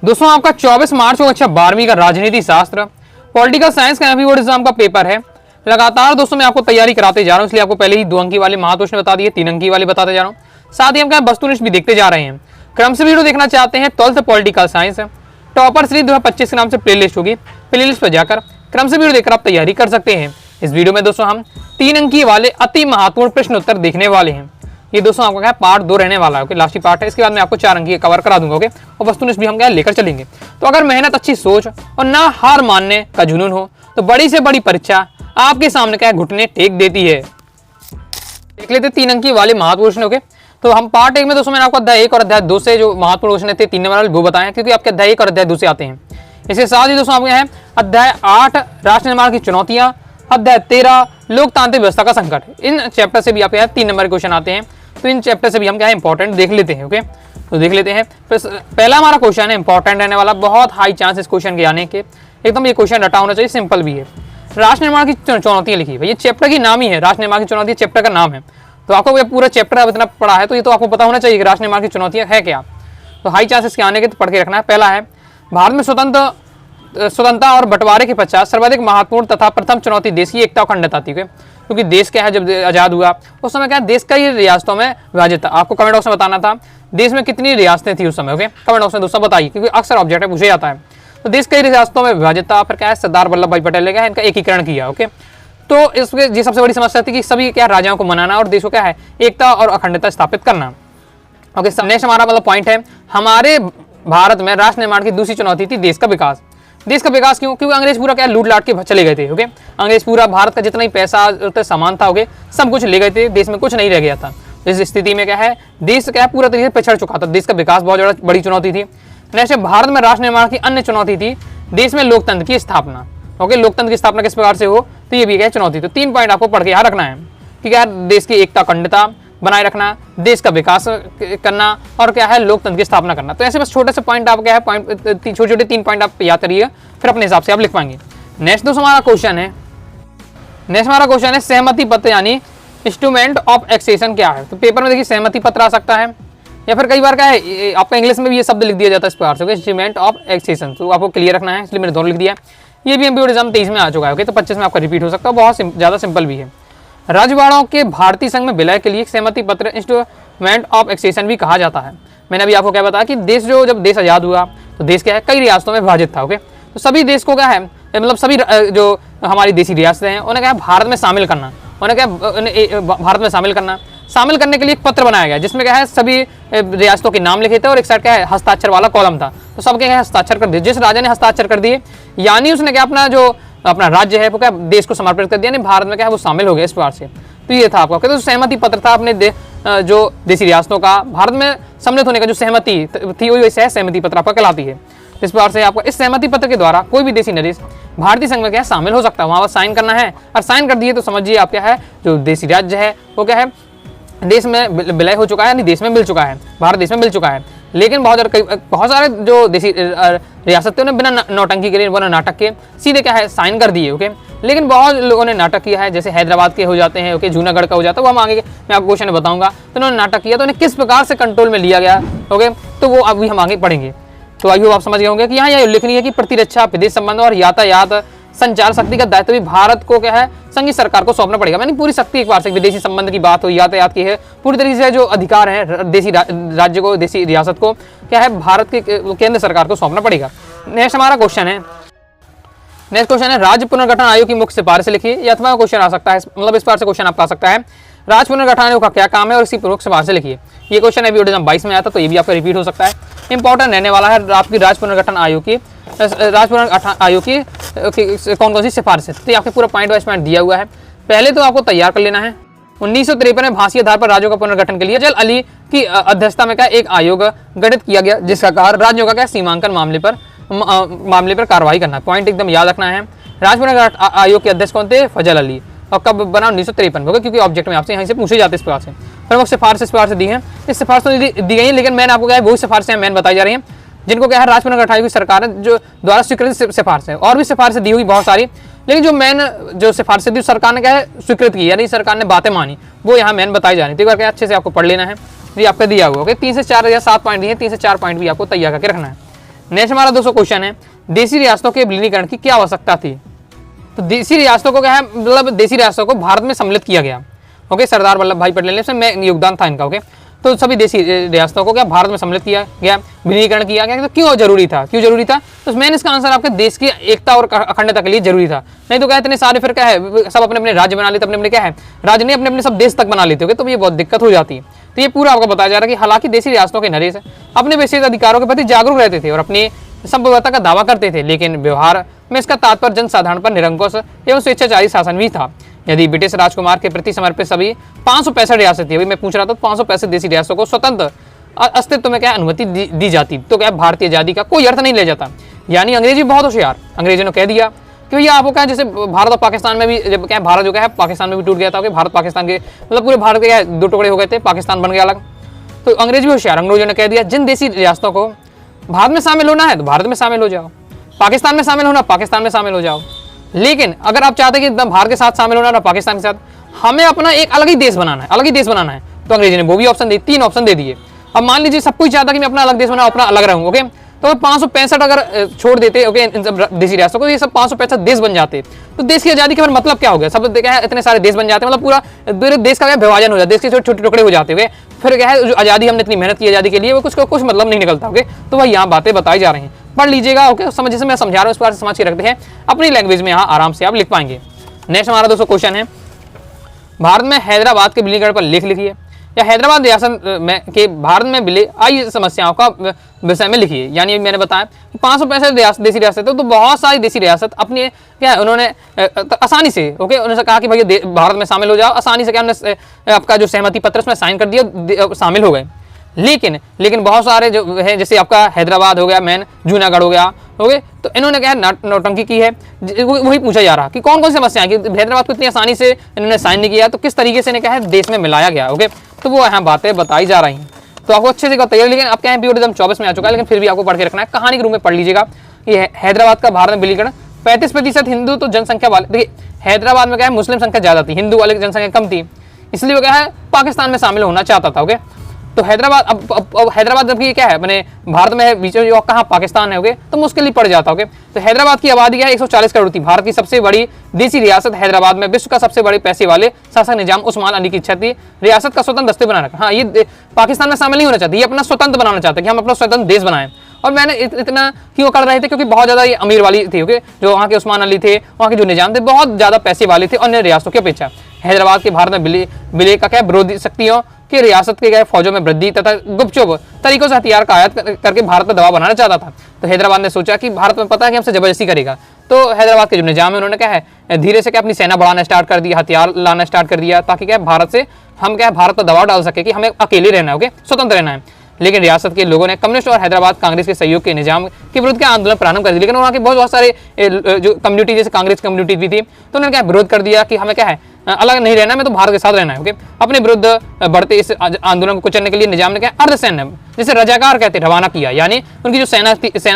दोस्तों आपका 24 मार्च को अच्छा 12वीं का राजनीति शास्त्र पॉलिटिकल साइंस का एमपी बोर्ड एग्जाम का पेपर है। लगातार दोस्तों मैं आपको तैयारी कराते जा रहा हूं, इसलिए आपको पहले ही 2 अंकी वाले महाप्रश्न बता दिए, 3 अंकी वाले बताते जा रहा हूं। साथ ही हम क्या वस्तुनिष्ठ भी देखते जा रहे हैं। क्रम से वीडियो देखना चाहते हैं 12th political science topper series 2025 के नाम से प्लेलिस्ट होगी। प्लेलिस्ट पर जाकर क्रम से वीडियो देखकर आप तैयारी कर सकते हैं। इस वीडियो में दोस्तों हम 3 अंकी वाले अति महत्वपूर्ण प्रश्न उत्तर देखने वाले हैं। ये दोस्तों आपका क्या पार्ट 2 रहने वाला है, लास्ट ही पार्ट है। इसके बाद मैं आपको 4 अंकी कवर करा दूंगा और वस्तुनिष्ठ भी हम क्या लेकर चलेंगे। तो अगर मेहनत, अच्छी सोच और ना हार मानने का जुनून हो तो बड़ी से बड़ी परीक्षा आपके सामने क्या घुटने टेक देती है। देख लेते 3 अंकी वाले महत्वपूर्ण प्रश्न। तो हम पार्ट 1 में दोस्तों मैंने आपको अध्याय 1 और अध्याय 2 से जो महत्वपूर्ण प्रश्न थे 3 नंबर वाले वो बताए, क्योंकि आपके अध्याय 1 और अध्याय 2 से आते हैं। इसके साथ ही दोस्तों आपके हैं अध्याय 8 राष्ट्र निर्माण की चुनौतियां, अध्याय 13 लोकतांत्रिक व्यवस्था का संकट। इन चैप्टर से भी आपके 3 नंबर के क्वेश्चन आते हैं, तो इन चैप्टर से भी हम क्या है इंपॉर्टेंट देख लेते हैं। ओके, तो देख लेते हैं। पहला हमारा क्वेश्चन है इंपॉर्टेंट रहने वाला, बहुत हाई चांस इस क्वेश्चन के आने के। एकदम ये क्वेश्चन रटा होना चाहिए, सिंपल भी है। राष्ट्र निर्माण की चुनौतियां लिखी है, ये चैप्टर की नाम ही है, राष्ट्र निर्माण की चुनौती चैप्टर का नाम है। तो आपको ये पूरा चैप्टर अब इतना पढ़ा है तो ये तो आपको पता होना चाहिए कि राष्ट्र निर्माण की चुनौतियां है क्या। तो हाई चांसेस के आने के तो पढ़ के रखना है। पहला है भारत में स्वतंत्रता और बंटवारे के पश्चात सर्वाधिक महत्वपूर्ण तथा प्रथम चुनौती देश की एकता और अखंडता थी। क्योंकि देश क्या है, जब आजाद हुआ उस समय क्या देश कई रियासतों में विभाजित था। आपको कमेंट बॉक्स में बताना था देश में कितनी रियासतें थी उस समय। ओके, कमेंट बॉक्स में दोस्तों बताइए, क्योंकि अक्सर ऑब्जेक्ट है पूछा जाता है। तो देश कई रियासतों में विभाजित था। फिर क्या है सरदार वल्लभ भाई पटेल ने क्या इनका एकीकरण किया। ओके, तो इसके ये सबसे बड़ी समस्या थी कि सभी क्या राजाओं को मनाना और देश को क्या है एकता और अखंडता स्थापित करना। ओके, नेक्स्ट हमारा मतलब पॉइंट है हमारे भारत में राष्ट्र निर्माण की दूसरी चुनौती थी देश का विकास। देश का विकास क्यों? क्योंकि अंग्रेज पूरा क्या लूट लाट के चले गए थे। ओके, अंग्रेज पूरा भारत का जितना ही पैसा सामान था ओके सब कुछ ले गए थे, देश में कुछ नहीं रह गया था। इस स्थिति में क्या है देश क्या है पूरा तरीके से पिछड़ चुका था। देश का विकास बहुत बड़ी चुनौती थी। नेक्स्ट भारत में राष्ट्र निर्माण की अन्य चुनौती थी देश में लोकतंत्र की स्थापना। ओके, लोकतंत्र की स्थापना किस प्रकार से हो तो ये भी क्या चुनौती। तो 3 पॉइंट आपको पढ़ के यहाँ रखना है कि क्या देश की एकता अखंडता बनाए रखना, देश का विकास करना और क्या है लोकतंत्र की स्थापना करना। तो ऐसे बस छोटे से पॉइंट आप क्या है छोटे छोटे 3 पॉइंट आप याद करिए, फिर अपने हिसाब से आप लिख पाएंगे। नेक्स्ट दोस्तों हमारा क्वेश्चन है सहमति पत्र यानी इंस्ट्रूमेंट ऑफ एक्सेशन क्या है। तो पेपर में देखिए सहमति पत्र आ सकता है या फिर कई बार क्या है आपका इंग्लिश में भी ये शब्द लिख दिया जाता है इस प्रकार से इंस्ट्रूमेंट ऑफ एक्सेशन। तो आपको क्लियर रखना है, इसलिए मैंने दोनों लिख दिया। ये भी एमपी बोर्ड एग्जाम 23 में आ चुका है। ओके, तो 25 में आपका रिपीट हो सकता है, बहुत ज़्यादा सिंपल भी है। रजवाड़ों के भारतीय संघ में विलय के लिए सहमति पत्र इंस्ट्रूमेंट ऑफ एक्सेशन भी कहा जाता है। मैंने अभी आपको क्या बताया कि देश जब देश आज़ाद हुआ तो देश क्या है कई रियासतों में विभाजित था। ओके, तो सभी देश को क्या है मतलब सभी जो हमारी देसी रियासतें हैं उन्हें क्या है भारत में शामिल करना, भारत में शामिल करने के लिए एक पत्र बनाया गया जिसमें क्या है सभी रियासतों के नाम लिखे थे और एक साइड क्या है हस्ताक्षर वाला कॉलम था। तो सबके क्या हस्ताक्षर कर दिए, जिस राजा ने हस्ताक्षर कर दिए यानी उसने क्या अपना राज्य है वो क्या देश को समर्पित कर दिया, यानी भारत में क्या है वो शामिल हो गया इस प्रकार से। तो ये था आपका तो सहमति पत्र था अपने जो देसी रियासतों का भारत में सम्मिलित होने का जो सहमति थी वही वैसे सहमति पत्र आपका कहलाती है। इस प्रकार से आपको इस सहमति पत्र के द्वारा कोई भी देशी नरेश भारतीय संघ में क्या है शामिल हो सकता है। वहाँ पर साइन करना है और साइन कर दिए तो समझिए आप क्या है जो देशी राज्य है वो क्या है देश में विलय हो चुका है, यानी देश में मिल चुका है, भारत देश में मिल चुका है। लेकिन बहुत सारे जो देशी रियासत थे उन्हें बिना नौटंकी के लिए बिना नाटक के सीधे क्या है साइन कर दिए। ओके, लेकिन बहुत लोगों ने नाटक किया है, जैसे हैदराबाद के हो जाते हैं, ओके जूनागढ़ का हो जाता है, वो हम आगे मैं आपको क्वेश्चन में बताऊंगा। तो उन्होंने नाटक किया तो उन्हें किस प्रकार से कंट्रोल में लिया गया। ओके, तो वो अभी हम आगे पढ़ेंगे। तो आई होप आप समझ गए होंगे कि यहाँ यह उल्लेखनीय है कि प्रतिरक्षा, विदेश संबंध और यातायात संचार शक्ति का दायित्व भी भारत को क्या है संघीय सरकार को सौंपना पड़ेगा। यानी पूरी शक्ति एक बार से विदेशी संबंध की बात हो, यातायात की है, पूरी तरीके से जो अधिकार है देशी राज्य को, देशी रियासत को क्या है भारत के केंद्र सरकार को सौंपना पड़ेगा। नेक्स्ट हमारा क्वेश्चन है राज्य पुनर्गठन आयोग की मुख्य सिफारिश लिखिए। या अथवा क्वेश्चन आ सकता है, मतलब इस बार से क्वेश्चन आपका आ सकता है राज्य पुनर्गठन आयोग का क्या काम है और इसकी प्रमुख सिफारिश लिखिए। ये क्वेश्चन अभी 22 में आया था, तो ये भी आपका रिपीट हो सकता है। इंपॉर्टेंट रहने वाला है आपकी राज्य पुनर्गठन आयोग की कौन कौन सी सिफारिश है। तो आपके पूरा पॉइंट वाइज पॉइंट दिया हुआ है, पहले तो आपको तैयार कर लेना है। 1953 में भाषीय आधार पर राज्यों का पुनर्गठन के लिए जल अली की अध्यक्षता में क्या एक आयोग गठित किया गया जिसका कार्य राज्यों का क्या सीमांकन मामले पर कार्रवाई करना। पॉइंट एकदम याद रखना है। राज्य पुनर्गठन आयोग के अध्यक्ष कौन थे? फजल अली। और कब बना? 1953 में। क्योंकि ऑब्जेक्ट में आपसे यहाँ से पूछे जाते हैं इस प्रकार से। प्रमुख सिफारिश इस प्रकार से दी है, इस सिफारिश तो दी गई है, लेकिन मैंने आपको क्या है वही सिफारिशें मैंने बताई जा रही हैं जिनको क्या है राज्य पुनर्गठन आयोग की सरकार जो द्वारा स्वीकृत सिफारिश है। और भी सिफारिशें दी हुई बहुत सारी, लेकिन जो मेन जो सिफारिशें दी सरकार ने क्या है स्वीकृत की, यानी सरकार ने बातें मानी, वो यहाँ मैन बताई जा रही थी। एक बार क्या अच्छे से आपको पढ़ लेना है, ये आपका दिया हुआ। ओके, 3 से 4 या 7 पॉइंट दिए हैं, 3 से 4 पॉइंट भी आपको तैयार करके रखना है। नेक्स्ट हमारा 200 क्वेश्चन है, देसी रियासतों के विलीनीकरण की क्या आवश्यकता थी। तो देसी रियासतों को क्या है, मतलब देसी रियासतों को भारत में सम्मिलित किया गया। ओके, सरदार वल्लभ भाई पटेल ने में योगदान था इनका। ओके, तो सभी देसी रियासतों को क्या भारत में सम्मिलित किया गया, विलीनीकरण किया गया। तो क्यों जरूरी था, क्यों जरूरी था? तो मेन इसका आंसर आपके देश की एकता और अखंडता के लिए जरूरी था। नहीं तो क्या इतने सारे फिर क्या है, सब अपने अपने राज्य बना लेते, अपने अपने क्या है राज्य नहीं, अपने अपने सब देश तक बना लेते हो, तो ये बहुत दिक्कत हो जाती है। तो ये पूरा आपको बताया जा रहा है कि हालांकि देसी रियासतों के नरेश अपने विशेष अधिकारों के प्रति जागरूक रहते थे और अपनी संप्रभुता का दावा करते थे, लेकिन व्यवहार में इसका तात्पर्य जनसाधारण पर निरंकुश एवं स्वेच्छाचारी शासन भी था। यदि ब्रिटिश राजकुमार के प्रति समर्पित सभी 565 रियासत थी, अभी मैं पूछ रहा था, 565 देसी रियासतों को स्वतंत्र अस्तित्व में क्या अनुमति दी जाती, तो क्या भारतीय आजादी का कोई अर्थ नहीं ले जाता। यानी अंग्रेजी बहुत होशियार, अंग्रेजों ने कह दिया कि भैया आपको क्या, जैसे भारत और पाकिस्तान में भी जब क्या भारत जो क्या है पाकिस्तान में भी टूट गया था, भारत पाकिस्तान के मतलब पूरे भारत के क्या दो टुकड़े हो गए थे, पाकिस्तान बन गया अलग। तो अंग्रेज भी होशियार, अंग्रेजों ने कह दिया जिन देसी रियासतों को भारत में शामिल होना है तो भारत में शामिल हो जाओ, पाकिस्तान में शामिल होना पाकिस्तान में शामिल हो जाओ, लेकिन अगर आप चाहते कि भारत के साथ शामिल होना ना पाकिस्तान के साथ, हमें अपना एक अलग ही देश बनाना है, अलग ही देश बनाना है। तो अंग्रेजी ने वो भी ऑप्शन दी, 3 ऑप्शन दे दिए। अब मान लीजिए सब कुछ चाहता कि मैं अपना अलग देश बनाऊं, अपना अलग रहूं, ओके, तो 565 अगर छोड़ देते, ओके, इन सब देसी रियासतों को, ये सब 565 देश बन जाते, तो देश की आजादी का फिर मतलब क्या हो गया? सब देखा है इतने सारे देश बन जाते, मतलब पूरा देश का क्या विभाजन हो जाता है, देश के छोटे छोटे टुकड़े हो जाते हुए, फिर क्या है जो आजादी हमने इतनी मेहनत की आजादी के लिए वो कुछ मतलब नहीं निकलता। ओके, तो वही यहाँ बातें बताई जा रही हैं, पढ़ लीजिएगा। ओके, समझ, जैसे मैं समझा रहा हूँ इस बार समझ के रखते हैं, अपनी लैंग्वेज में यहाँ आराम से आप लिख पाएंगे। नेक्स्ट हमारा 200 क्वेश्चन है, भारत में हैदराबाद के विलीनीकरण पर लेख लिखिए, या हैदराबाद रियासत में के भारत में मिले आई समस्याओं का विषय में लिखिए। यानी मैंने बताया कि 565 देसी रियासत है, तो बहुत सारी देसी रियासत अपने क्या है उन्होंने आसानी से, ओके, उन्होंने कहा कि भाई भारत में शामिल हो जाओ, आसानी से क्या उन्होंने आपका जो सहमति पत्र उसमें साइन कर दिया, शामिल हो गए। लेकिन बहुत सारे जो है, जैसे आपका हैदराबाद हो गया, मेन जूनागढ़ हो गया, ओके, तो इन्होंने क्या है नौटंकी की है। वही पूछा जा रहा कि कौन कौन सी समस्याएं कि हैदराबाद को इतनी आसानी से इन्होंने साइन नहीं किया, तो किस तरीके से इन्हें क्या है देश में मिलाया गया। ओके, तो वो यहाँ बातें बताई जा रही हैं, तो आपको अच्छे से तैयारी। लेकिन आप क्या है प्योरिज्म 24 में आ चुका है, लेकिन फिर भी आपको पढ़ के रखना है, कहानी के रूप में पढ़ लीजिएगा। ये हैदराबाद का भारत में विलीनीकरण, 35% हिंदू तो जनसंख्या वाले, देखिए हैदराबाद में क्या है मुस्लिम संख्या ज्यादा थी, हिंदू वाले की जनसंख्या कम थी, इसलिए वो क्या है पाकिस्तान में शामिल होना चाहता था। ओके, तो हैदराबाद अब हैदराबाद जबकि क्या है मैंने भारत में है, बीच में जो कहाँ पाकिस्तान है, ओके, तो मुश्किल ही पड़ जाता। ओके, तो हैदराबाद की आबादी क्या है 140 करोड़ थी, भारत की सबसे बड़ी देसी रियासत हैदराबाद में विश्व का सबसे बड़े पैसे वाले शासक निजाम उस्मान अली की इच्छा थी रियासत का स्वतंत्र दस्ते बनाना। हाँ, ये पाकिस्तान में शामिल नहीं होना चाहते, ये अपना स्वतंत्र बनाना चाहते कि हम अपना स्वतंत्र देश बनाएं। और मैंने इतना क्यों कर रहे थे, क्योंकि बहुत ज्यादा ये अमीर वाली थी, ओके, जो वहाँ के उस्मान अली थे, वहाँ के जो निजाम थे बहुत ज्यादा पैसे वाले थे अन्य रियासतों की अपेक्षा। हैदराबाद के भारत में विलय का क्या विरोधी शक्तियों कि रियासत के गए फौजों में वृद्धि तथा गुपचुप तरीकों से हथियार का आयात करके भारत पर दबाव बनाना चाहता था। तो हैदराबाद ने सोचा कि भारत में पता है कि हमसे जबरदस्ती करेगा, तो हैदराबाद के जो निजाम है उन्होंने क्या है धीरे से क्या अपनी सेना बढ़ाना स्टार्ट कर दिया, हथियार लाना स्टार्ट कर दिया, ताकि क्या भारत से हम क्या भारत पर दबाव डाल सके कि हमें अकेले रहना है, ओके, स्वतंत्र रहना है। लेकिन रियासत के लोगों ने कम्युनिस्ट और हैदराबाद कांग्रेस के सहयोग के निजाम के विरुद्ध क्या आंदोलन प्रारंभ कर दिया। लेकिन वहाँ के बहुत सारे जो कम्युनिटी जैसे कांग्रेस कम्युनिटी भी थी, तो उन्होंने क्या विरोध कर दिया कि हमें क्या है अलग नहीं रहना, मैं तो भारत के साथ रहना है। ओके, अपने विरुद्ध बढ़ते इस आंदोलन को कुचलने के लिए निजाम ने क्या अर्धसैन्य जैसे रजाकार कहते हैं रवाना किया। यानी उनकी जो सेना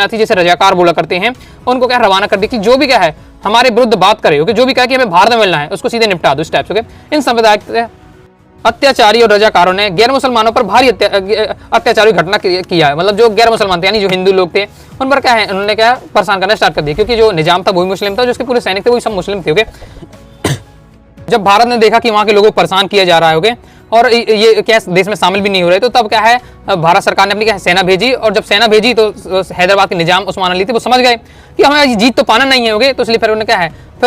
थी जैसे रजाकार बोला करते हैं, उनको क्या रवाना कर दिया कि जो भी क्या है हमारे विरुद्ध बात करे, ओके, जो भी कहा कि हमें भारत में मिलना है उसको सीधे निपटा दो इस टाइप से। इन सांप्रदायिक अत्याचारी और रजाकारों ने गैर मुसलमानों पर भारी अत्याचारी घटना किया है। मतलब जो गैर मुसलमान थे यानी जो हिंदू लोग थे उन पर क्या है उन्होंने क्या परेशान करना स्टार्ट कर दिया, क्योंकि जो निजाम था वही मुस्लिम था, जो उसके पूरे सैनिक थे वही सब मुस्लिम थे। ओके, जब भारत ने देखा कि वहाँ के लोगों को परेशान किया जा रहा है, ओके, और ये क्या देश में शामिल भी नहीं हो रहे, तो तब क्या है भारत सरकार ने अपनी क्या सेना भेजी। और जब सेना भेजी तो हैदराबाद के निजाम उस्मान अली थे वो समझ गए कि हमें जीत तो पाना नहीं है, ओके, तो इसलिए फिर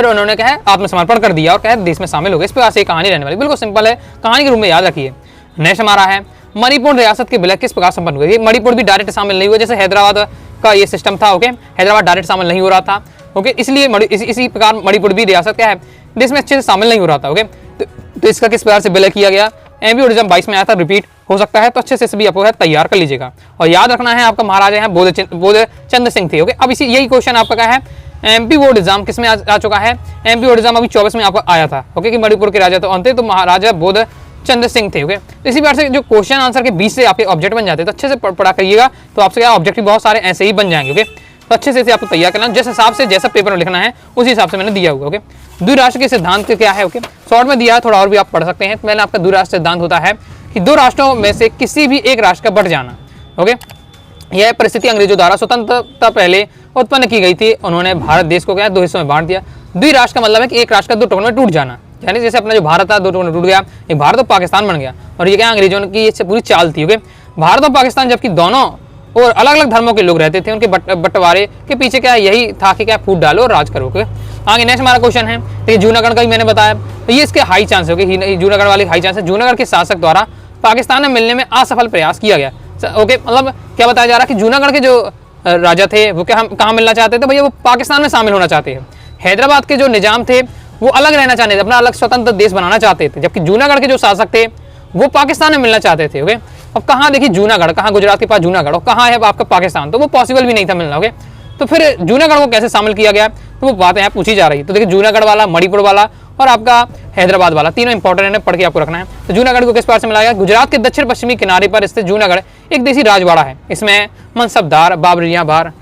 उन्होंने क्या है आत्मसमर्पण कर दिया और क्या है देश में शामिल हो गए। इस प्रकार से कहानी रहने वाली बिल्कुल सिंपल है, कहानी के रूप में याद रखिए। नेक्स्ट हमारा है मणिपुर रियासत के विलय किस प्रकार संपन्न हुए। मणिपुर भी डायरेक्ट शामिल नहीं हुआ, जैसे हैदराबाद का ये सिस्टम था, ओके, हैदराबाद डायरेक्ट शामिल नहीं हो रहा था, ओके, इसलिए इसी प्रकार मणिपुर भी रियासत क्या है देश में अच्छे से शामिल नहीं हो रहा था। ओके, तो इसका किस प्रकार से विलय किया गया, एमपी ओडिशा 22 में आया था, रिपीट हो सकता है, तो अच्छे से सभी आपको तैयार कर लीजिएगा। और याद रखना है आपका महाराजा है बोधचंद्र सिंह थे। ओके, अब इसी यही क्वेश्चन आपका क्या है एमपी बोर्ड एग्जाम किस में आ चुका है, एमपी बोर्ड एग्जाम अभी 24 में आपको आया था। ओके, कि मणिपुर के राजा तो अंत तो महाराजा बोधचंद्र सिंह थे। ओके, तो इसी बार से जो क्वेश्चन आंसर के बीच से आपके ऑब्जेक्ट बन जाते हैं, तो अच्छे से पढ़ा करिएगा, तो आपसे क्या ऑब्जेक्टिव बहुत सारे ऐसे ही बन जाएंगे। ओके, तो अच्छे से आपको तैयार करना, जिस हिसाब से जैसा पेपर में लिखना है उसी हिसाब से मैंने दिया होगा। ओके, द्विराष्ट्र के सिद्धांत क्या है, ओके, शॉर्ट में दिया है, थोड़ा और भी आप पढ़ सकते हैं। पहले आपका द्विराष्ट्र सिद्धांत होता है कि दो राष्ट्रों में से किसी भी एक राष्ट्र का बट जाना। ओके, यह परिस्थिति अंग्रेजों द्वारा स्वतंत्रता पहले उत्पन्न की गई थी। उन्होंने भारत देश को क्या दो हिस्सों में बांट दिया। द्विराष्ट्र का मतलब है कि एक राष्ट्र का दो टुकड़ों में टूट जाना, यानी जैसे अपना जो भारत था दो टुकड़ों में टूट गया, एक भारत और पाकिस्तान बन गया। और ये क्या अंग्रेजों की इससे पूरी चाल थी। ओके, भारत और पाकिस्तान जबकि दोनों और अलग अलग धर्मों के लोग रहते थे, उनके बंटवारे के पीछे क्या यही था कि क्या फूट डालो और राज करो। ओके, आगे नेक्स्ट हमारा क्वेश्चन है, तो ये जूनागढ़ का ही मैंने बताया, तो ये इसके हाई चांस है। ओके, जूनागढ़ वाले हाई चांस है। जूनागढ़ के शासक द्वारा पाकिस्तान में मिलने में असफल प्रयास किया गया। ओके, मतलब क्या बताया जा रहा है कि जूनागढ़ के जो राजा थे वो क्या कहाँ मिलना चाहते थे भैया, वो पाकिस्तान में शामिल होना चाहते हैं। हैदराबाद के जो निजाम थे वो अलग रहना चाहते थे, अपना अलग स्वतंत्र देश बनाना चाहते थे, जबकि जूनागढ़ के जो शासक थे वो पाकिस्तान में मिलना चाहते थे। ओके, अब कहाँ देखिए जूनागढ़, कहाँ गुजरात के पास जूनागढ़, और कहाँ है आपका पाकिस्तान, तो वो पॉसिबल भी नहीं था मिलना। ओके, तो फिर जूनागढ़ को कैसे शामिल किया गया, तो वो बातें यहाँ पूछी जा रही है। तो देखिए जूनागढ़ वाला, मणिपुर वाला और आपका हैदराबाद वाला, तीनों इंपॉर्टेंट है, पढ़ के आपको रखना है। तो जूनागढ़ को किस पार से मिलाया गया, गुजरात के दक्षिण पश्चिमी किनारे पर स्थित जूनागढ़ एक देसी राजवाड़ा है। इसमें मनसबदार, बाबरियां बार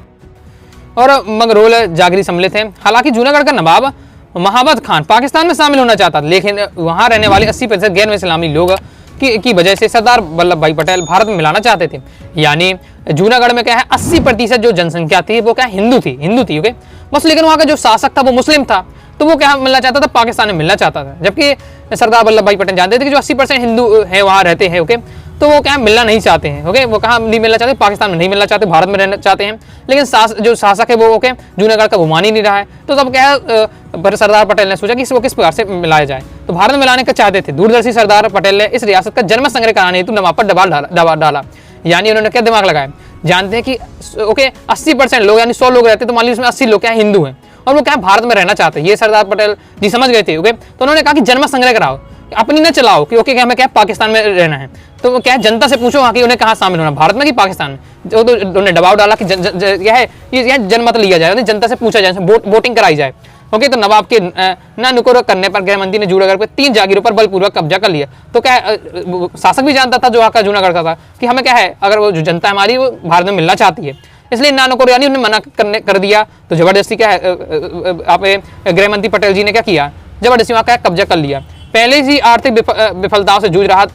और मंगरोल जागरी सम्मिलित हैं। हालांकि जूनागढ़ का नवाब महाबत खान पाकिस्तान में शामिल होना चाहता था, लेकिन वहां रहने वाले 80% गैर इस्लामी लोग की वजह से सरदार वल्लभ भाई पटेल भारत में मिलाना चाहते थे। यानी जूनागढ़ में क्या है 80% जो जनसंख्या थी वो क्या हिंदू थी। ओके, बस लेकिन वहाँ का जो शासक था वो मुस्लिम था, तो वो क्या मिलना चाहता था, पाकिस्तान में मिलना चाहता था। जबकि सरदार वल्लभ भाई पटेल जानते थे कि जो 80% हिंदू है वहाँ रहते हैं। ओके, तो वो क्या मिलना नहीं चाहते हैं। ओके, वो कहाँ नहीं मिलना चाहते, पाकिस्तान में नहीं मिलना चाहते, भारत में रहना चाहते हैं। लेकिन जो शासक है वो ओके जूनागढ़ का वो मान ही नहीं रहा है। तो तब क्या है सरदार पटेल ने सोचा कि इसको किस प्रकार से मिलाया जाए, तो भारत में मिलाने का चाहते थे। दूरदर्शी सरदार पटेल ने इस रियासत का जन्म संग्रह कराने हेतु नवाब पर दबाव डाला। यानी उन्होंने क्या दिमाग लगाया, जानते हैं कि ओके 80% लोग यानी 100 लोग रहते, तो मान लीजिए उसमें 80 लोग क्या हिंदू हैं और वो क्या भारत में रहना चाहते हैं। ये सरदार पटेल जी समझ गए थे। ओके, तो उन्होंने कहा कि जन्म संग्रह कराओ, अपनी न चलाओ कि ओके क्या हमें क्या पाकिस्तान में रहना है। तो क्या है जनता से पूछो वहाँ की उन्हें कहाँ शामिल होना, भारत में कि पाकिस्तान में। तो उन्होंने दबाव डाला कि क्या है ये जनमत लिया जाए, जनता से पूछा जाए, वोटिंग कराई जाए। ओके, तो नवाब के न नुकुर करने पर गृहमंत्री ने जूनागढ़ पर 3 जागीरों पर बलपूर्वक कब्जा कर लिया। तो क्या शासक भी जानता था जो वहाँ का जूनागढ़ का था कि हमें क्या है अगर वो जो जनता हमारी वो भारत में मिलना चाहती है, इसलिए नानुकुर यानी उन्हें मना कर दिया। तो जबरदस्ती क्या है आप गृहमंत्री पटेल जी ने क्या किया, जबरदस्ती वहाँ का कब्जा कर लिया। पहले ही आर्थिक विफलताओं से जूझ रहा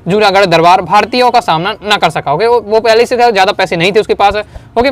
जूनागढ़ दरबार भारतीयों का सामना ना कर सका। ओके, वो पहले से ज़्यादा पैसे नहीं थे उसके पास। ओके,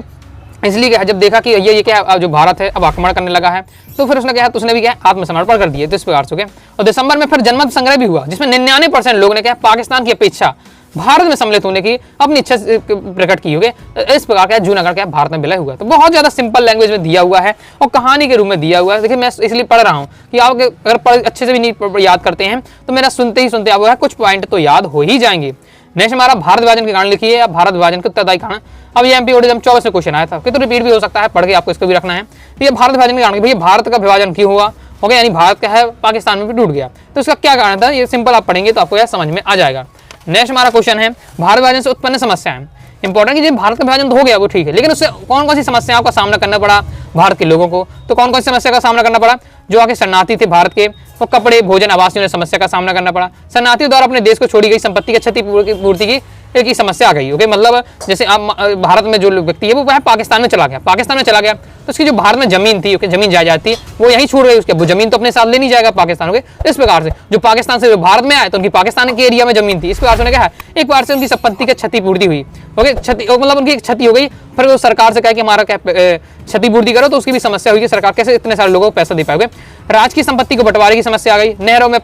इसलिए जब देखा कि ये क्या जो भारत है अब आक्रमण करने लगा है, तो फिर उसने क्या है उसने भी क्या आत्मसमर्पण कर दिए। तो इस प्रकार से और दिसंबर में फिर जनमत संग्रह भी हुआ, जिसमें 99% लोगों ने क्या पाकिस्तान की अपेक्षा भारत में सम्मिलित होने की अपनी इच्छा प्रकट की। होगी इस प्रकार का जूनागढ़ क्या भारत में विलय हुआ। तो बहुत ज्यादा सिंपल लैंग्वेज में दिया हुआ है और कहानी के रूप में दिया हुआ है। देखिए मैं इसलिए पढ़ रहा हूँ कि आप अगर अच्छे से भी नहीं याद करते हैं तो मेरा सुनते ही आपको कुछ पॉइंट तो याद हो ही जाएंगे। नेक्स्ट हमारा भारत विभाजन के कारण लिखिए, अब भारत विभाजन के उत्तरदायी कारण। अब ये एमपी ओडिज्म 24 में क्वेश्चन आया था, तो रिपीट भी हो सकता है, पढ़ के आपको इसको भी रखना है। तो ये भारत विभाजन के कारण भैया भारत का विभाजन क्यों हुआ, हो गया यानी भारत का है पाकिस्तान में भी टूट गया, तो इसका क्या कारण था, ये सिंपल आप पढ़ेंगे तो आपको यह समझ में आ जाएगा। नेक्स्ट हमारा क्वेश्चन है भारत विभाजन से उत्पन्न समस्याएं। इंपॉर्टेंट कि भारत का विभाजन तो हो गया वो ठीक है, लेकिन उससे कौन कौन सी समस्याओं का सामना करना पड़ा भारत के लोगों को। तो कौन कौन सी समस्या का सामना करना पड़ा, जो आगे शरणार्थी थे भारत के वो कपड़े भोजन आवास ने समस्या का सामना करना पड़ा। शरणार्थियों द्वारा अपने देश को छोड़ी गई संपत्ति की क्षतिपूर्ति की समस्या आ गई। ओके मतलब जैसे आप भारत में जो व्यक्ति है वो पाकिस्तान में चला गया तो उसकी जो भारत में जमीन थी, जमीन जायदाद थी वो यहीं छोड़ गई, उसके वो जमीन तो अपने साथ ले नहीं जाएगा पाकिस्तान। ओके इस प्रकार से जो पाकिस्तान से भारत में आए तो उनकी पाकिस्तान के एरिया में जमीन थी, इस प्रकार से उन्होंने क्या है एक बार से उनकी संपत्ति की क्षतिपूर्ति हुई। ओके मतलब उनकी क्षति हो गई, फिर वो सरकार से कहा कि हमारा क्या क्षतिपूर्ति करो, तो उसकी भी समस्या हुई कि सरकार कैसे इतने सारे लोगों को पैसा दे पाओगे। राज्य की संपत्ति को बंटवारे की समस्या आ गई, नहरों में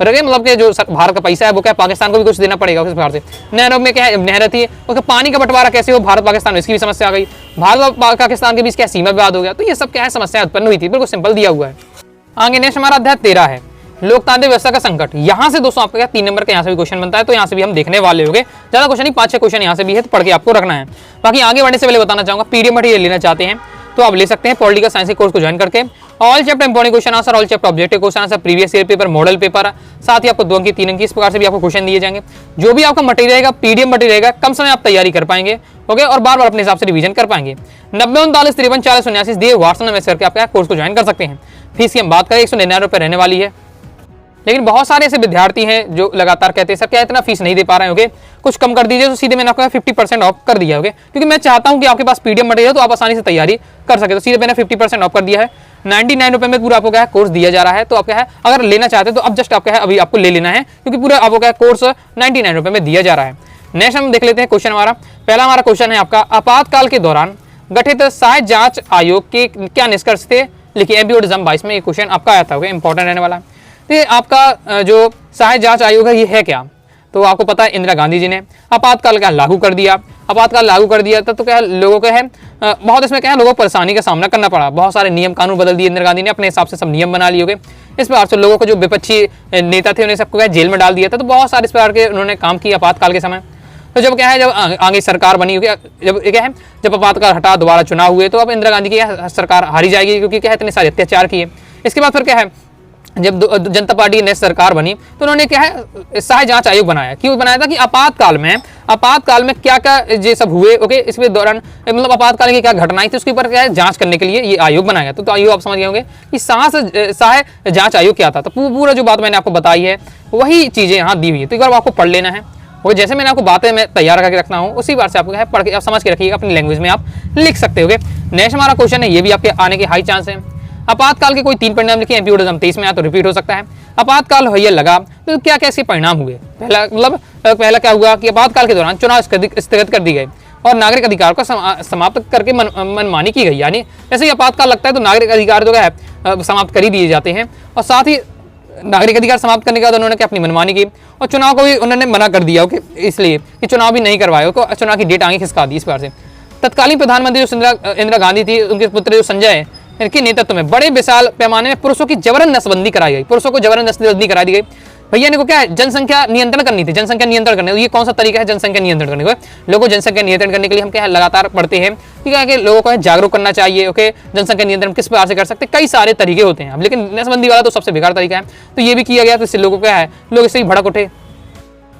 रहे मतलब कि जो भारत का पैसा है वो क्या पाकिस्तान को भी कुछ देना पड़ेगा उस प्रकार से। नहरों में क्या है नहर थी उसका पानी का बंटवारा कैसे हो भारत पाकिस्तान में, इसकी भी समस्या आ गई। भारत और पाकिस्तान के बीच क्या सीमा विवाद हो गया, तो ये सब क्या है समस्या उत्पन्न हुई थी, बिल्कुल सिंपल दिया हुआ है। आगे नेक्स्ट हमारा अध्याय 13 है लोकतांत्रिक व्यवस्था का संकट। यहाँ से दोस्तों आपका 3 नंबर का यहाँ से भी क्वेश्चन बनता है, तो यहाँ से भी हम देखने वाले होंगे, ज्यादा क्वेश्चन नहीं 5-6 क्वेश्चन यहाँ से भी है, तो पढ़ के आपको रखना है। बाकी आगे बढ़ने से पहले बताना चाहूंगा पीडीएफ मटेरियल लेना चाहते हैं तो आप ले सकते हैं पॉलिटिकल साइंस के कोर्स को ज्वाइन करके। All chapter important question answer, all chapter objective question answer, previous year paper, model paper, साथ ही आपको 2 अंक की 3 अंक की इस प्रकार से भी आपको क्वेश्चन दिए जाएंगे। जो भी आपका मटेरियल रहेगा पीडीएफ मटेरियल रहेगा, कम समय आप तैयारी कर पाएंगे। ओके और बार बार अपने हिसाब से रिवीजन कर पाएंगे। 90 39 53 40 79 दिए व्हाट्सएप में मैसेज करके आप कोर्स को ज्वाइन कर सकते हैं। फीस की हम बात करें 199 रुपये रहने वाली है, लेकिन बहुत सारे ऐसे विद्यार्थी हैं जो लगातार कहते हैं सर क्या इतना फीस नहीं दे पा रहे होंगे, कुछ कम कर दीजिए, तो सीधे मैंने आपको 50% ऑफ कर दिया होगा, क्योंकि मैं चाहता हूं कि आपके पास पीडीएफ मटेरियल तो आप आसानी से तैयारी कर सके, तो सीधे मैंने 50% ऑफ कर दिया है। 99 रुपये में पूरा आपको क्या है कोर्स दिया जा रहा है, तो आप क्या है अगर लेना चाहते हैं तो अब जस्ट आप क्या है अभी आपको ले लेना है, क्योंकि पूरा आपको क्या कोर्स 99 रुपये में दिया जा रहा है। नेक्स्ट हम देख लेते हैं क्वेश्चन हमारा। पहला हमारा क्वेश्चन है आपका, आपातकाल के दौरान गठित सहायक जांच आयोग के क्या निष्कर्ष थे, लिखिए। एमपी बोर्ड एग्जाम 22 में ये क्वेश्चन आपका आया था, इंपॉर्टेंट रहने वाला है। तो ये आपका जो सहायक जांच आयोग है ये है क्या, तो आपको पता है इंदिरा गांधी जी ने आपातकाल क्या लागू कर दिया। आपातकाल लागू कर दिया था तो क्या लोगों को है बहुत इसमें क्या है, लोगों को परेशानी का सामना करना पड़ा। बहुत सारे नियम कानून बदल दिए इंदिरा गांधी ने, अपने हिसाब से सब नियम बना लिए होंगे। इस प्रकार से लोगों को जो विपक्षी नेता थे उन्हें सबको क्या जेल में डाल दिया था। तो बहुत सारे इस प्रकार के उन्होंने काम किया आपातकाल के समय। तो जब क्या है, जब आगे सरकार बनी होगी, जब क्या है, जब आपातकाल हटा दोबारा चुनाव हुए, तो अब इंदिरा गांधी की सरकार हारी जाएगी, क्योंकि क्या है इतने सारे अत्याचार किए। इसके बाद फिर क्या है, जब जनता पार्टी की नई सरकार बनी तो उन्होंने क्या है सहायक जांच आयोग बनाया। क्यों बनाया था कि आपातकाल में क्या क्या ये सब हुए, ओके, इसके दौरान मतलब आपातकाल की क्या घटनाएं थी उसके ऊपर क्या है जांच करने के लिए ये आयोग बनाया गया। तो आयोग आप समझ गए होंगे कि सहायक जांच आयोग क्या था। तो पूरा जो बात मैंने आपको बताई है वही चीजें यहाँ दी हुई है, तो एक बार आपको पढ़ लेना है। वो जैसे मैंने आपको बातें मैं तैयार करके रखना हूँ उसी बार से आपको है पढ़ के आप समझ के रखिएगा, अपनी लैंग्वेज में आप लिख सकते हो। नेक्स्ट हमारा क्वेश्चन है, ये भी आपके आने के हाई चांस है। आपातकाल के कोई 3 परिणाम लिखिए। एमपी बोर्ड एग्जाम 23 में आया तो रिपीट हो सकता है। आपातकाल होइए लगा तो क्या क्या इसके परिणाम हुए। पहला क्या हुआ कि आपातकाल के दौरान चुनाव स्थगित कर दी गए और नागरिक अधिकार को समाप्त करके मनमानी की गई। यानी जैसे ही आपातकाल लगता है तो नागरिक अधिकार जो है समाप्त कर ही दिए जाते हैं, और साथ ही नागरिक अधिकार समाप्त करने के बाद उन्होंने क्या अपनी मनमानी की और चुनाव को भी उन्होंने मना कर दिया, ओके, इसलिए कि चुनाव भी नहीं करवाए, चुनाव की डेट आगे खिसका दी। इस बार से तत्कालीन प्रधानमंत्री जो इंदिरा गांधी थी, उनके पुत्र जो संजय के नेतृत्व में बड़े विशाल पैमाने में पुरुषों की जबरन नसबंदी कराई गई। पुरुषों को जबरन नसबंदी करा दी गई। भैया ने को क्या है, जनसंख्या नियंत्रण करनी थी, जनसंख्या नियंत्रण करने। ये कौन सा तरीका है जनसंख्या नियंत्रण करने का? लोगों को जनसंख्या नियंत्रण करने के लिए हम क्या है लगातार पढ़ते हैं, ठीक है, कि लोगों को जागरूक करना चाहिए। ओके, जनसंख्या नियंत्रण किस प्रकार से कर सकते हैं, कई सारे तरीके होते हैं, लेकिन नसबंदी वाला तो सबसे बेकार तरीका है। तो ये भी किया गया, तो इससे लोगों को क्या है, लोग इससे ही भड़क उठे।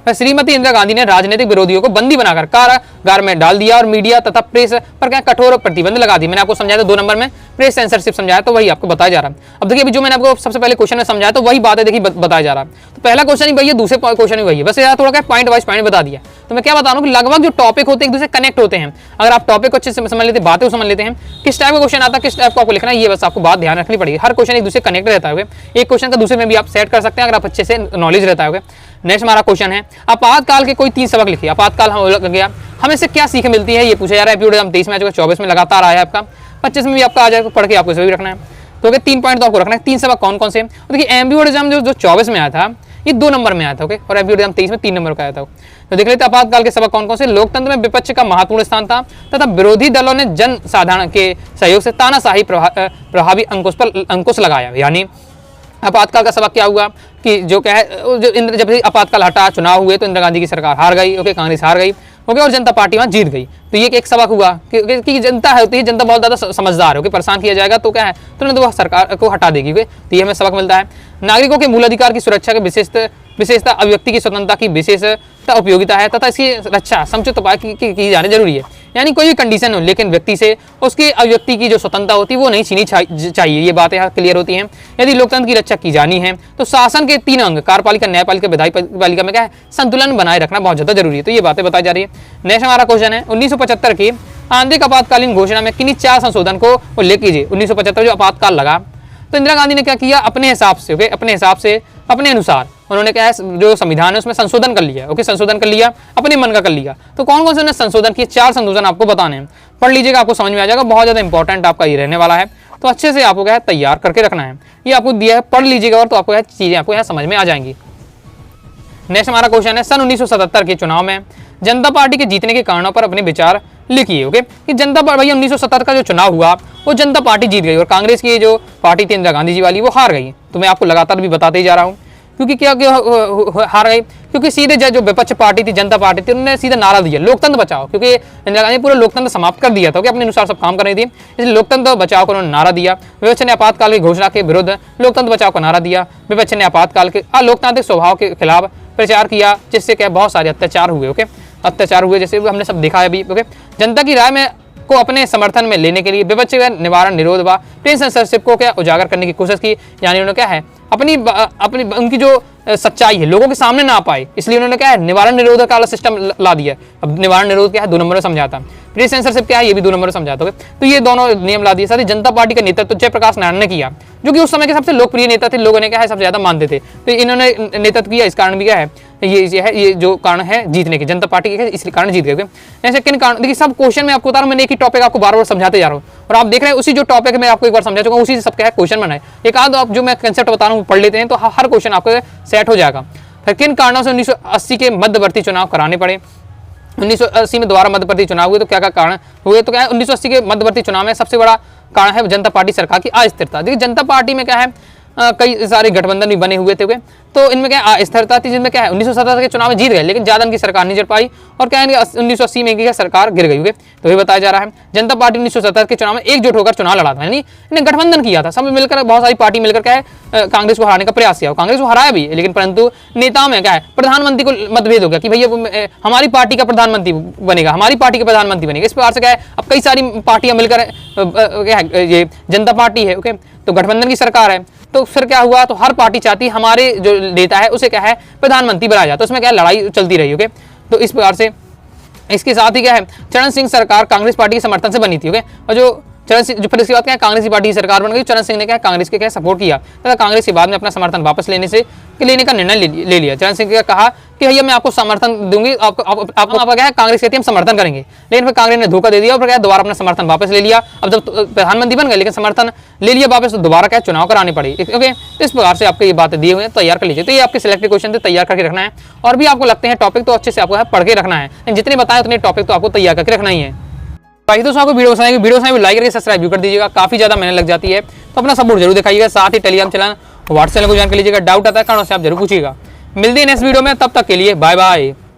श्रीमती इंदिरा गांधी ने राजनीतिक विरोधियों को बंदी बनाकर कारागार में डाल दिया और मीडिया तथा प्रेस पर क्या कठोर प्रतिबंध लगा दी। मैंने आपको समझाया था 2 नंबर में प्रेस सेंसरशिप समझाया, तो वही आपको बताया जा रहा है। अब देखिए, जो मैंने आपको सबसे पहले क्वेश्चन में समझाया तो वही बात है, देखिए बताया जा रहा है। तो पहला क्वेश्चन ही वही है, दूसरे क्वेश्चन भी वही है, बस यार थोड़ा क्या पॉइंट वाइज पॉइंट बता दिया। तो मैं क्या बता रहा हूँ कि लगभग जो टॉपिक होते हैं एक दूसरे कनेक्ट होते हैं। अगर आप टॉपिक को अच्छे से समझ लेते हैं, बातें समझ लेते हैं, किस टाइप का क्वेश्चन आता है, किस टाइप को आपको लिखना है, ये बस आपको बात ध्यान रखनी पड़ेगी। हर क्वेश्चन एक दूसरे कनेक्ट रहता है, एक क्वेश्चन का दूसरे में भी आप सेट कर सकते हैं अगर आप अच्छे से नॉलेज रहता है। नेक्स्ट हमारा क्वेश्चन है, आपातकाल के कोई 3 सबक लिखिए। आपातकाल हो गया, हमें से क्या सीख मिलती है, ये पूछा जा रहा है। एमपी बोर्ड एग्जाम 23 में आ चुका, 24 में लगातार आया है आपका, 25 में भी आपका आ जाएगा, पढ़ के आपको इसे भी रखना है। तो 3 पॉइंट तो आपको रखना है। 3 सबक कौन कौन से? देखिए, एमपी बोर्ड एग्जाम जो 24 में आया था ये 2 नंबर में आया था, ओके, और एमपी बोर्ड एग्जाम 23 में 3 नंबर का आया था। तो देख लेते आपातकाल के सबक कौन कौन से। लोकतंत्र में विपक्ष का महत्वपूर्ण स्थान था तथा विरोधी दलों ने जन साधारण के सहयोग से तानाशाही प्रभावी अंकुश लगाया। यानी आपातकाल का सबक क्या हुआ कि जो क्या है, जब आपातकाल हटा, चुनाव हुए तो इंदिरा गांधी की सरकार हार गई, ओके, कांग्रेस हार गई, ओके, और जनता पार्टी वहाँ जीत गई। तो ये एक सबक हुआ कि जनता होती है, जनता बहुत ज़्यादा समझदार है, परेशान किया जाएगा तो क्या है तुरंत वह सरकार को हटा देगी। तो ये हमें सबक मिलता है। नागरिकों के मूल अधिकार की सुरक्षा के विशेषता अभिव्यक्ति की स्वतंत्रता की विशेषता उपयोगिता है तथा इसकी रक्षा समुचित उपाय की जानी जरूरी है। यानी कोई भी कंडीशन हो लेकिन व्यक्ति से उसकी अभिव्यक्ति की जो स्वतंत्रता होती है वो नहीं छीनी चाहिए। ये बातें यहाँ क्लियर होती हैं। यदि लोकतंत्र की रक्षा की जानी है तो शासन के 3 अंग कार्यपालिका, न्यायपालिका, विधायिका में क्या है संतुलन बनाए रखना बहुत ज्यादा जरूरी है। तो ये बातें बताई जा रही है। नेक्स्ट हमारा क्वेश्चन है, 1975 की आंतरिक आपातकालीन घोषणा में किन्हीं 4 संशोधन को उल्लेख कीजिए। 1975 जो आपातकाल लगा तो इंदिरा गांधी ने क्या किया, अपने हिसाब से, ओके, अपने हिसाब से, अपने अनुसार उन्होंने क्या है जो संविधान है उसमें संशोधन कर लिया, ओके, संशोधन कर लिया, अपने मन का कर लिया। तो कौन कौन से उन्होंने संशोधन किए, 4 संशोधन आपको बताने हैं। पढ़ लीजिएगा, आपको समझ में आ जाएगा। बहुत ज्यादा इंपॉर्टेंट आपका ये रहने वाला है, तो अच्छे से आपको क्या है तैयार करके रखना है। ये आपको दिया है, पढ़ लीजिएगा और तो आपको चीजें आपको यहाँ समझ में आ जाएंगी। नेक्स्ट हमारा क्वेश्चन है, सन 1977 के चुनाव में जनता पार्टी के जीतने के कारणों पर अपने विचार लिखिए, ओके, कि जनता पार्टी, भैया 1977 का जो चुनाव हुआ वो जनता पार्टी जीत गई और कांग्रेस की जो पार्टी थी इंदिरा गांधी जी वाली वो हार गई। तो मैं आपको लगातार भी बताते ही जा रहा हूँ क्योंकि क्या हार गई, क्योंकि सीधे जो विपक्ष पार्टी थी, जनता पार्टी थी, उन्होंने सीधा नारा दिया लोकतंत्र बचाओ, क्योंकि इंदिरा गांधी पूरा लोकतंत्र समाप्त कर दिया था कि अपने अनुसार सब काम कर रही थी, इसलिए लोकतंत्र बचाओ को उन्होंने नारा दिया। विपक्ष ने आपातकाल की घोषणा के विरुद्ध लोकतंत्र बचाओ का नारा दिया। विपक्ष ने आपातकाल के अलोकतांत्रिक स्वभाव के खिलाफ प्रचार किया, जिससे क्या बहुत सारे अत्याचार हुए, ओके, अत्याचार हुए जैसे हमने सब देखा है अभी, ओके। जनता की राय में को अपने समर्थन में लेने के लिए विपक्ष का निवारण निरोध व प्रेस सेंसरशिप को क्या उजागर करने की कोशिश की। यानी उन्होंने क्या है अपनी उनकी जो सच्चाई है लोगों के सामने ना आ पाए, इसलिए उन्होंने क्या है निवारण निरोध का सिस्टम ला दिया। अब निवारण निरोध क्या है 2 नंबर में समझाता। प्री सेंसरशिप क्या है ये भी 2 नंबर में समझा दोगे। तो ये दोनों नियम ला दिए। साथ ही जनता पार्टी का नेतृत्व जयप्रकाश नारायण ने किया, जो कि उस समय के सबसे लोकप्रिय नेता थे, लोगों ने क्या है सबसे ज्यादा मानते थे। तो इन्होंने नेतृत्व किया, इस कारण भी क्या है ये जो कारण है जीतने के, जनता पार्टी के इस कारण जीत गए। ऐसे किन कारण, देखिए सब क्वेश्चन में आपको बता रहा हूँ, मैंने एक ही टॉपिक आपको बार बार समझाते जा रहा हूँ और आप देख रहे हैं उसी जो टॉपिक मैं आपको एक बार समझा चुका हूँ, उसी से सबका क्वेश्चन बना है। एक आध आप जो मैं कंसेप्ट बता रहा हूँ पढ़ लेते हैं तो हर क्वेश्चन आपको सेट हो जाएगा। फिर किन कारणों से 1980 के मध्यवर्ती चुनाव कराने पड़े। 1980 में दोबारा मध्यवर्ती चुनाव हुए तो क्या क्या कारण हुए, तो क्या है 1980 के मध्यवर्ती चुनाव में सबसे बड़ा कारण है जनता पार्टी सरकार की अस्थिरता। देखिए जनता पार्टी में क्या है कई सारे गठबंधन भी बने हुए थे, तो इनमें क्या अस्थिरता थी, जिनमें क्या है 1977 के चुनाव में जीत गए लेकिन ज्यादा इनकी सरकार नहीं जीत पाई और क्या है 1980 में इनकी सरकार गिर गई। तो ये बताया जा रहा है जनता पार्टी 1977 के चुनाव में एकजुट होकर चुनाव लड़ा था, यानी इन्हें गठबंधन किया था, सब मिलकर बहुत सारी पार्टी मिलकर क्या है कांग्रेस को हराने का प्रयास किया। कांग्रेस को हराया भी लेकिन परंतु नेताओं में क्या है प्रधानमंत्री को मतभेद हो गया कि भैया हमारी पार्टी का प्रधानमंत्री बनेगा, हमारी पार्टी का प्रधानमंत्री बनेगा। इस प्रकार से क्या है अब कई सारी पार्टियां मिलकर क्या है ये जनता पार्टी है, ओके, तो गठबंधन की सरकार है। तो फिर क्या हुआ, तो हर पार्टी चाहती हमारे जो नेता है उसे क्या है प्रधानमंत्री बनाया जाए, तो उसमें क्या है लड़ाई चलती रही, ओके। तो इस प्रकार से इसके साथ ही क्या है चरण सिंह सरकार कांग्रेस पार्टी के समर्थन से बनी थी, ओके, और जो चरण सिंह जो फिर इसके बाद क्या है कांग्रेस की पार्टी की सरकार बन गई। चरण सिंह ने क्या कांग्रेस के क्या सपोर्ट किया तथा कांग्रेस के बाद में अपना समर्थन वापस लेने का निर्णय ले लिया। चरण सिंह ने कहा कि भैया मैं आपको समर्थन दूंगी, आपको क्या है कांग्रेस कहती है हम समर्थन करेंगे, लेकिन फिर कांग्रेस ने धोखा दे दिया और क्या दोबारा अपना समर्थन वापस ले लिया। अब जब प्रधानमंत्री बन गए लेकिन समर्थन ले लिया वापस, तो दोबारा क्या चुनाव कराने पड़े, ओके। तो इस प्रकार से आपको ये बातें दी हुई है, तैयार कर लीजिए। तो ये आपके सिलेक्टेड क्वेश्चन थे, तैयार करके रखना है। और भी आपको लगते हैं टॉपिक तो अच्छे से आपको पढ़ के रखना है, जितने बताए उतने टॉपिक तो आपको तैयार करके रखना ही है। बाकी दोस्तों आपको वीडियो पसंद लाइक करके सब्सक्राइब भी कर दीजिएगा, काफी ज्यादा मेहनत लग जाती है, तो अपना सपोर्ट जरूर दिखाइएगा। साथ ही टेलीग्राम चैनल व्हाट्सएप को ज्वाइन कर लीजिएगा, डाउट आता है कारण से आप जरूर पूछिएगा। मिलते हैं नेक्स्ट वीडियो में, तब तक के लिए बाय बाय।